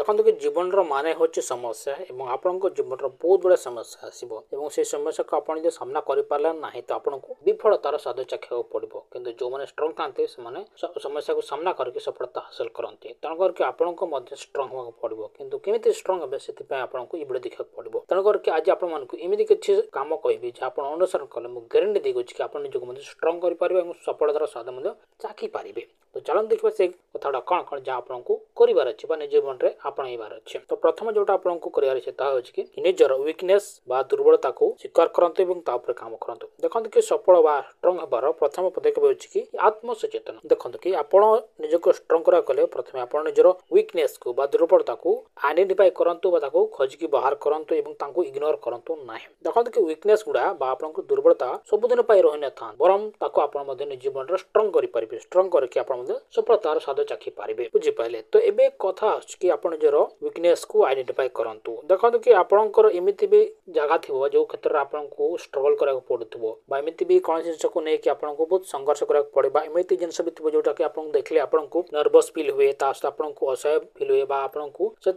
देखो कि जीवन मान हूँ समस्या और आपण जीवन बहुत बड़ा समस्या आसो और से समस्या को आप सामना कर पारे ना तो आपको विफलतार स्वाद चाखा पड़ो कि जो मैंने स्ट्रंग था समस्या को सामना करके सफलता हासिल करते तेणुक आपको स्ट्रंग होगा पड़ो कि केमी स्ट्रंग हे से आपको ये देखा पड़ो तेणुक आज आपमि किसी कम कहि आप अनुसरण कले मुझे ग्यारंटी देगी कि आप निजक स्ट्रंग कर सफलतार स्वाद चाखी पारे। तो चलन देखा से कथा कौन कौन जहाँ आपको करार अच्छे निज जीवन में आपणबार अच्छे। तो प्रथम जो आपको करार अच्छे कि निजर वीकनेस बा दुर्बलता को स्वीकार करते काम करते देखते कि सफल बा स्ट्रंग हबार प्रथम पदक्षेप होची कि आत्मसचेतन देखते कि आप निजक स्ट्रंग करा कले प्रथम आप निजर वीकनेस को बा दुर्बलता को आइडेंटिफाई करंतु खोजिकी बाहर करंतु एवं इग्नोर करंतु नाही देखते कि वीकनेस गुड़ा बा आपन दुर्बलता सबुदिन रही न था बरम आप निज जीवन में स्ट्रंग करेंगे स्ट्रंग करके आप सफलतार स्वाद चाखी पारे बुझिपारे। तो एबे कथा कि आप निजर वीकनेस को आइडेंटिफाई करंतु देखते कि आपंकर एमती भी जगह थी जो क्षेत्र में आपको स्ट्रगल करा पड़ो एमती भी कौन जिन को लेकिन आपको बहुत संघर्ष करा पड़े एमती जिन भी थी जोटा कि आप देखले आपको नर्वस फिल हुए आपको असह्य फिल हुए आपको से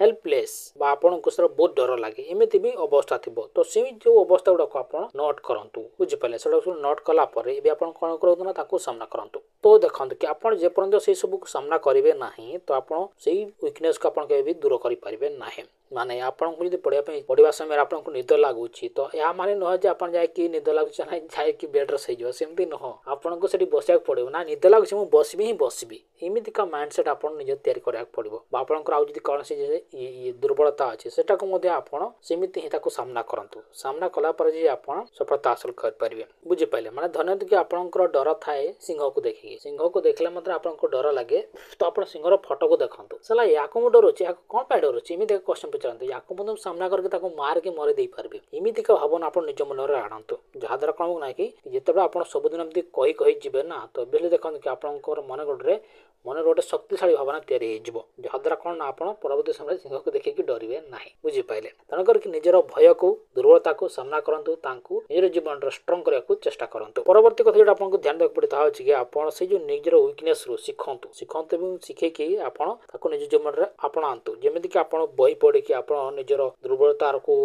हेल्पलेस आपको सर बहुत डर लगे एमती भी अवस्था थी तो से जो अवस्था गुड़ाक आप नोट करूँ बुझिपारे से नोट कलापर आप कौन करूँ सामना करूँ। तो देखते कि आप जेपर्यंत से सब सामना करेंगे ना तो आप वीकनेस को आप दूर करें ना माने आपको जब पढ़ा समय आपको निद लगुच तो यह माने नुह आप निद लगुच जाकि बेड्रे सही सेमती नुह आपको से बसा पड़ो ना निद लगुच मुझे बसबी ही बसबी एमती माइंड सेट आप निज तैयारी करा पड़ो आपंकर आदि कौन सी दुर्बलता अच्छे से सेमती ही सामना करूँ सामना कलापर आप सफलता हासिल करेंगे बुझिपारे माने धन्यवाद कि आपंकर डर थाए सिंह को देखिए सिंह को देखले मतलब आपको डर लगे तो आप सिंहर फटो को देखते सला या डरुचे कौन पाई डरुचे एमती क्वेश्चन पचारते या सामना करके मार के मरे पारे एमती भावना आप निज मन में आणतु जहाद्वारा कौन ना कि जिते आप सबुदिन एमती कही जी ना तो देखते कि आपंकर मन मन गोटे शक्तिशाली भावना जहाद्वारा कौन ना आप परवर्ती समय सिंह को देखिए डरवे ना बुझिपारे तेणुक निजर भय को दुर्बलता को सामना करूँ निजर जीवन स्ट्रंग करने को चेष्टा करूँ। परवर्ती कथा जो आपको ध्यान देक पड़े कि आप जो निजर वीकनेस रू शिखतु शिखेकी आप निज जीवन में अपनातु जमी कि आप बही पढ़ी आप निजर दुर्बलता को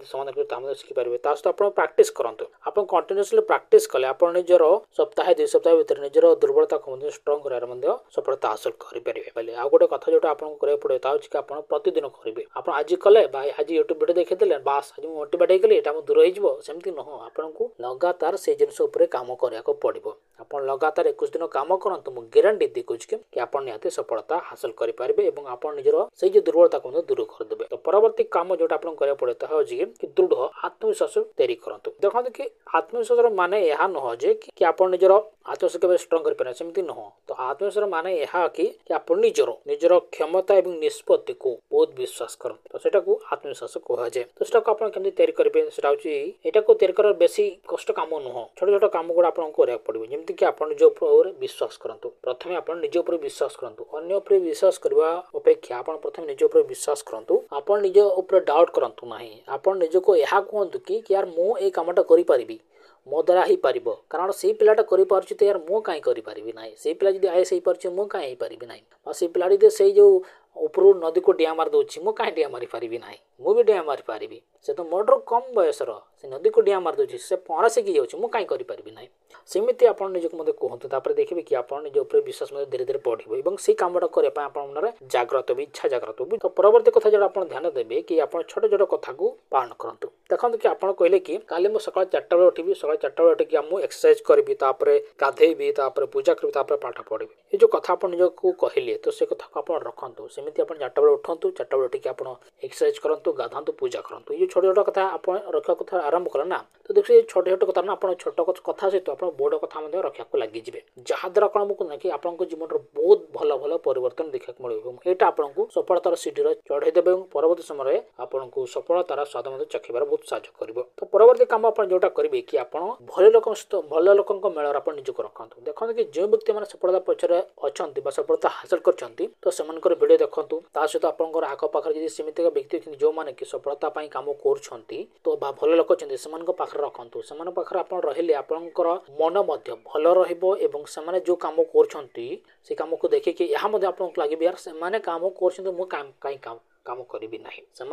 समाधान शिखिपारे सहित आप प्राक्ट करूँ आप कंटिन्यूअसली प्राक्ट कले आप निजर सप्ताह 2 सप्ताह भर निजर दुर्बलता को स्ट्रंग कर सफलता हासिल करेंगे। आ गोटे कथा जो आपको कराया पड़े कि आप प्रतिदिन करेंगे आप आज कले आज यूट्यूब वीडियो देखते बास आज मुझे मोटिवेट होगली ये दूर होमती नुह आपको लगातार से जिन कम करने पड़ो आप लगातार 21 दिन कम करूँ मुझे ग्यारंटी देगी कि आप निहाती सफलता हासिल करेंगे और आप निजर से दुर्बलता को दूर करदे। तो परवर्ती काम जो आपको कराया पड़े कि दृढ़ आत्मविश्वास तैयारी करूँ देखते कि आत्मविश्वास माने यह नुह कि आप निजर आत्मविश्वास के स्ट्रंग करमती नुह तो आत्मविश्वास माने यह कि आप निजर क्षमता और निष्पत्ति को बहुत विश्वास करूँ तो सेटा को आत्मविश्वास कह जाए। तो सेटा को आप केमती तैयारी करेंगे यहाँ को तैयारी कर बेसी कष्ट काम नुह छोट छोट कम गुड़ा आपको कराया पड़ो जमीन कि आप निज उपर विश्वास करूँ प्रथम आप निज उपर विश्वास करूँ अन्य उपर विश्वास करने अपेक्षा आप प्रथम निज उपर विश्वास करूँ आप निज उपर डाउट करूँ ना आप निजको यह कहतु कि यार मुझे कामटा करी मो द्वारा हो पार कारण से पिलाटा कर तो यार मु कहीं करी ना से पिला जब आईएएस हो पार्टी मु कहीं पारि ना से पिलाटी से जो ऊपर नदी को डिया मार दूसरी मु कहीं डिया मारी पारि ना मु भी डिया मारी पारि से तो मोटर कम बयसर से नदी को डिया मार दूसरी से पहरा शिखी जाऊँ मु कहीं करी ना सेमती आप निजक मत कहतु देखिए कि आप निज उपर विश्वास धीरे धीरे बढ़ो से कमटा करने मन जाग्रत भी इच्छा जाग्रत भी। तो परवर्ती कथा जो आप ध्यान देवे कि आप छोट छोट कथा को पालन करूँ देखते कि आप कहले कि काली मुझे सका 4टा बेले उठबी सका 4टा बेले उठिक मुझे एक्सरसाइज करी गाधेबी पूजा करी पाठ पढ़ी ये जो कथा आप निजक कहले तो से कथा को आप रखु सेमती आप 4टा बेले उठतु 4टा बेले उठिक आप एक्सरसाइज करूँ गाधातु पूजा करूँ ये छोट छोट कथा आप रखा कथा आरंभ कले ना तो देखिए छोट छोट कथा ना आप छोट कथा सहित आप बड़ कथा रखा लगे जहाद्वारा कौन मुझे कि आप जीवन में बहुत भल भल परिवर्तन देखा मिले यहाँ आपको सफलतार सीढ़ी चढ़ईदेवे और परवर्ती समय आपको सफलतार स्वाद चखेबार बहुत साहय कर। तो परवर्ती काम आप जोटा करेंगे कि आप भल लोक मेल आप निजक रखु देखते कि जो व्यक्ति मैंने सफलता पचर अच्छा सफलता हासिल कर तो वीडियो रखु ता सहित आपंकर आखपाखे जब सेमिक व्यक्ति अच्छे जो मैंने कि सफलता कम कर तो भल लोक अच्छे से पाखे रखु से पाखे आप रही आपंकर मन भल रही जो कम कर कम को देखिए यहाँ आपको लगे यार से कम कर काम करी ना से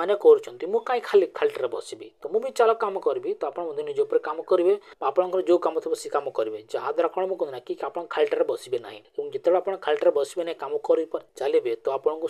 कहीं खाली खाली बसबी तो मुझे चल कम करी तो आप निज उपर कम करेंगे आपंकर जो कम थो सी कम करेंगे जहाद्वारा कौन मुझे कहना कि आप खालीटे बसबे ना जिते आप खालीटे बसबे ना कम कर चलिए तो आपको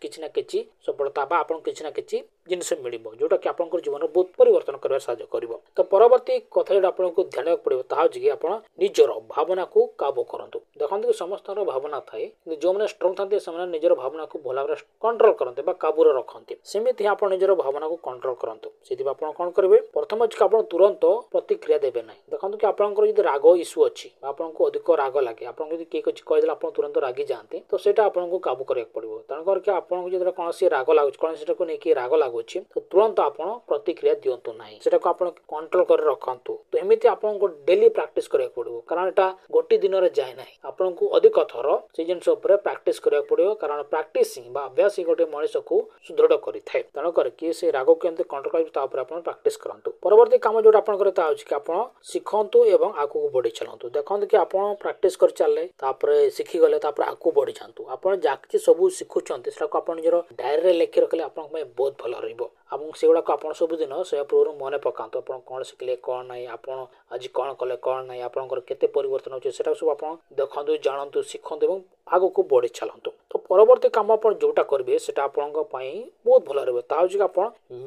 किसी ना कि सफलता आप किसी ना कि जिनस मिल जोटा कि आप जीवन बहुत परिवर्तन कर साहय कर तो परवर्ती कथा जो आपको ध्यान पड़ो ताकि कि आप निजर भावना को काबू करूँ देखते कि समस्त भावना थाए जो मैंने स्ट्रंग था से निजर भावना को भल भाव कंट्रोल करते काबू रखते सेमती आप निजर भावना को कंट्रोल करते से आप कौन करेंगे प्रथम अच्छे आप तुरंत प्रतिक्रिया देवे ना देखते कि आपंकर जो राग इश्यू अच्छी आपको अधिक राग लगे आप किए कुछ कहीदे आप तुरंत रागी जाते तो सहीटा आपको काबू करा पड़ो तेणुक आपको जो कौन राग लगुच कौन को लेकिन राग लगुच तो तुरंत आप प्रतिक्रिया दिंतु ना से आप कंट्रोल कर रखु तो एमती आपको डेली प्रैक्टिस करा पड़ो कारण यहाँ गोटे दिन में जाए ना आपको अधिक थर से जिन प्रैक्टिस करा पड़ो कारण प्रैक्टिस अभ्यास ही गोटे मनीष को सुदृढ़ करें तेणुक से राग को कंट्रोल कर प्रैक्टिस करूँ परवर्ती कम जो कि आप शिखु एवं आगू बढ़ी चलतु देखते कि आप प्रैक्टिस कर चलते शिखीगले आगू बढ़ी जातु आप जहाँ सब शिखुंट से निजर डायरी लिखि रखिले आप बहुत भल रहा से गुड़ाक आप सबुदिन से पूर्व मन पका आप कौन शिखिले कौन ना आप आज कौन कले कौन ना आपंकर केते परिवर्तन होता है सब आप देखु जानतु शिखु और आग को बढ़ी चलतु तो परवर्ती कम आप जोटा करेंगे से बहुत भल रही है आप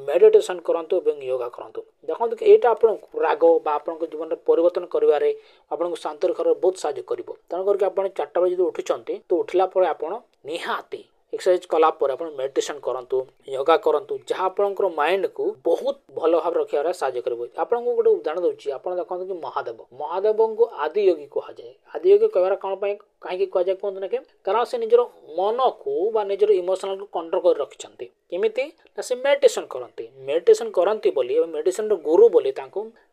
मेडिटेशन करूँ और योगा करूँ देखते कि यहाँ आप राग आप जीवन में परिवर्तन कर आपको शांति रखा बहुत साहय कर तेणुक आप 4टा बजे उठुंट तो उठला आप निहाती एक्सरसाइज कलापर आप मेडिटेशन करूँ योगा करूँ जहाँ आपंकर माइंड को बहुत भल भाव रखा साहय कर आपको गोटे उदाहरण दूसरी आप देखते कि महादेव को आदि योगी कहुए आदि योगी कह कौन कहीं कहुए कहते ना कि कारण से निजर मन को निजर इमोशनल को कंट्रोल कर रखिंट केमिति से मेडिटेशन करती बोली मेडिटेशन गुरु बोली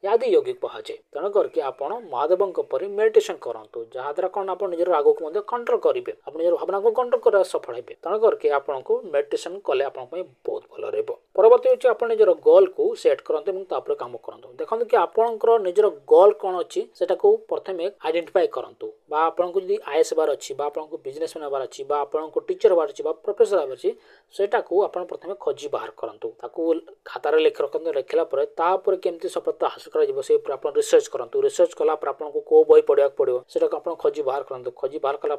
आदि योगी कहुए तेणु करके आप महादेव पर मेडिटेशन करूँ जहाद्वारा कौन आप निजर राग को कंट्रोल करेंगे आप निजर भावना को कंट्रोल कर सफल हे तेणु करके आपको मेडिटेशन कले आप बहुत भल रहा परवर्ती हूँ आप निजर गोल को सेट करते कम करूँ देखते कि आपंकर निजर गोल कौन अच्छी से प्रथम आइडेंटिफाई करूँ आपको जब आईएएस होबार अच्छी आपको बिजनेसमैन होबार अच्छी आपको टीचर होबार अच्छी प्रोफेसर होबार अच्छी सेटा को आप प्रथम खोजी बाहर करूँ खातार लिखि रखते लिखला केमती सफलता हासिल कर रिसर्च करूँ रिसर्च कलापर आपको कौ बही पढ़ा पड़ो से खोजी बाहर करूँ खोजी बाहर कला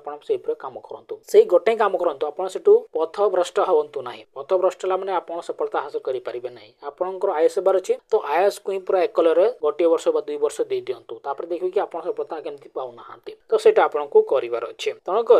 कम करूँ से गोटे कम करूँ आप पथ भ्रष्ट हूँ ना पथ भ्रष्ट है आप सफलता हासिल करेंगे ना आपंकर आईएएस होबार अच्छी तो आईएएस को ही पूरा एकलरे गोटे वर्ष 2 वर्ष दे दिंतु देखिए कि आप सफलता केमती पाऊना तो सेटा आपको कर अच्छे तेणुक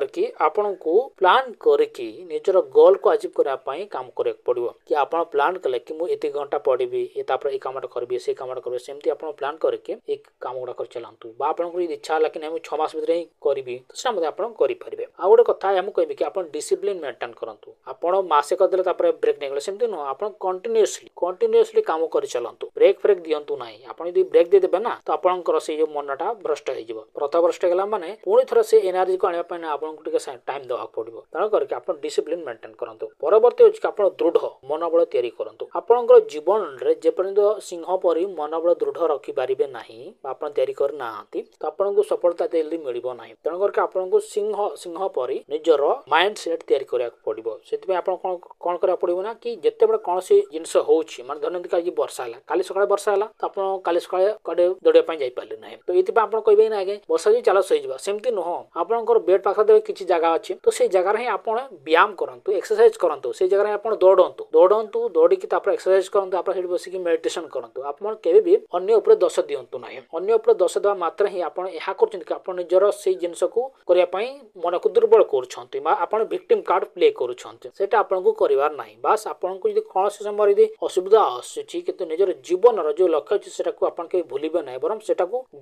आपन को प्लान करके निजर गोल को अचीव करने काम करा पड़ो कि आप प्लान कले कि मुझे घंटा पढ़ी ये कमटा करी से कमटा करी सेमती आप प्लान करके एक कम गुड़ा कर चलातु आपको इच्छा है कि नहीं 6 मास भर ही करी तो आप करेंगे आ गोटे कथा कहबी कि आप डिसिप्लिन मेंटेन करूँ आप मसे करदे ब्रेक नहीं सेमती नुह आप कंटिन्यूअसली काम कर चलतु ब्रेक फ्रेक दिंतु ना आप ब्रेक देदेवे ना तो आपंकर से जो मनटा भ्रष्ट हो प्रथ भ्रष्ट गला माने पुणी थर से एनर्जी को आने आपको टाइम देवा पड़ो तेणु करके आप डिसिप्लिन मेंटेन करूँ परवर्ती हूँ आप दृढ़ मनोबल या करूँ आपंकर जीवन में जेपर्यंत सिंह परी मनोबल दृढ़ रखिपारे ना आप करना तो आपको सफलता जल्दी मिल ना तेणु करके आपको सिंह परी निजर माइंड सेट या पड़ो से आप कौन करा पड़ो ना कि जिते बड़े कौन सी जिनस हो धरती का वर्षा है काली सकाଳେ वर्षा है तो आप काली सकाଳେ कड़े दौड़ाई जापारे ना तो ये आप कहे ना आगे वर्षा जी चल सहीजा सेमती नुह आपंकर बेड पाखे किसी जगह अच्छी तो से जगह ही आप व्यायाम करूँ एक्सरसाइज करूँ से जगह आप दौड़ू दौड़िकी एक्सरसाइज करूँ आप बस मेडिटेशन करूँ आप भी अन्य उपर दोष दिंतु ना अन्य उपर दोष देवा मात्र ही आप आप निजर से जिनस को करने मन को दुर्बल कर विक्टिम कार्ड प्ले करुँचा आपको करार ना बास आपको कौन समय असुविधा आसूँ कि निजर जीवन जो लक्ष्य अच्छे से भूलें ना बर से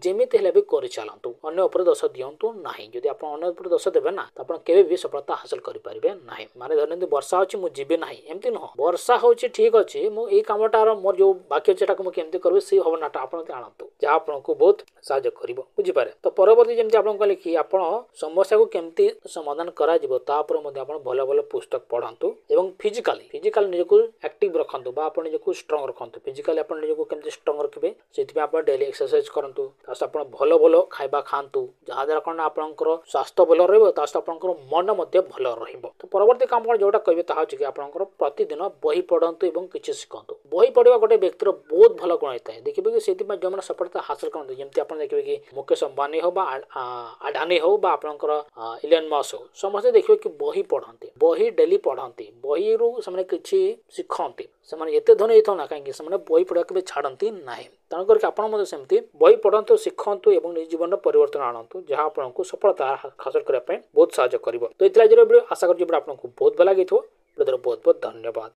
जमी भी कर चलतु अन्य उपर दोष दिंतु ना जदि आप अन्य दोष देवे ना तो केवे भी सफलता हासिल करें ना माने धरते वर्षा अच्छी मुझे जीवी ना एमती नुह वर्षा हूँ ठीक अच्छे मुझे कमटार मोर जो बाकी अच्छे केमती करेंगे से भावनाटा आप आणतु जहाँ आपको बहुत साहय कर बुझीपारे तो परवर्ती जमी आप कहले कि आप समस्या को केमती समाधान करा भल भल पुस्तक पढ़ु एवं फिजिकाली निजक एक्टिव रखु आप निजक स्ट्रंग रखु फिजिकाली आप निजक केमती स्ट्रंग रखिए से डेली एक्सरसाइज करूँ आप भल भल खाଇବା खातु जहाद्वारा कौन आपंकर स्वास्थ्य भल रहा मन भल तो परवर्ती काम कौन जोटा कहे कि आपंकर प्रतिदिन बही पढ़ु और किसी शिखु बही पढ़ा गोटे व्यक्तिर बहुत भल गुण होता है देखिए कि से जो सफलता हासिल करते जमी आप देखिए कि मुकेश अंबानी हो अडानी हो आपंकर इलन मस्क हो समस्ते देखिए कि बही पढ़ती बही डेली पढ़ती बही रू से किसी शिखती से एत धनी होता ना कहीं बही पढ़ा के छाड़ती ना तेणुक आपड़ी बही पढ़ु शिखु और निज जीवन परिवर्तन आणतु जहाँ आपको सफलता हासिल करने बहुत साहय कर तो ये आज वीडियो आशा कर आपको बहुत भल लगी बहुत बहुत धन्यवाद।